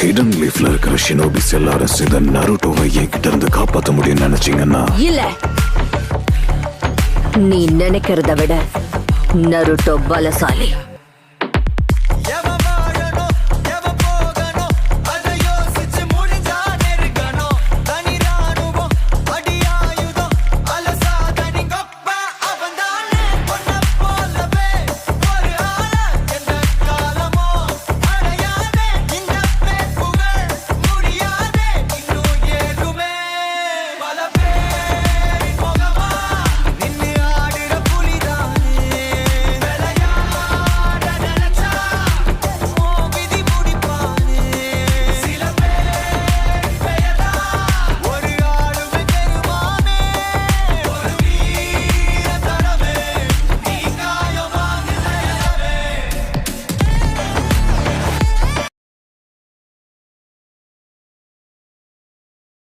Hidden லீஃப்ல இருக்கிற shinobis எல்லாரும் சேர்ந்து நருட்டோவை என்கிட்ட இருந்து காப்பாற்ற முடியும்னு நினைச்சீங்கன்னா இல்ல, நீ நினைக்கிறத விட நருட்டோ பலசாலி.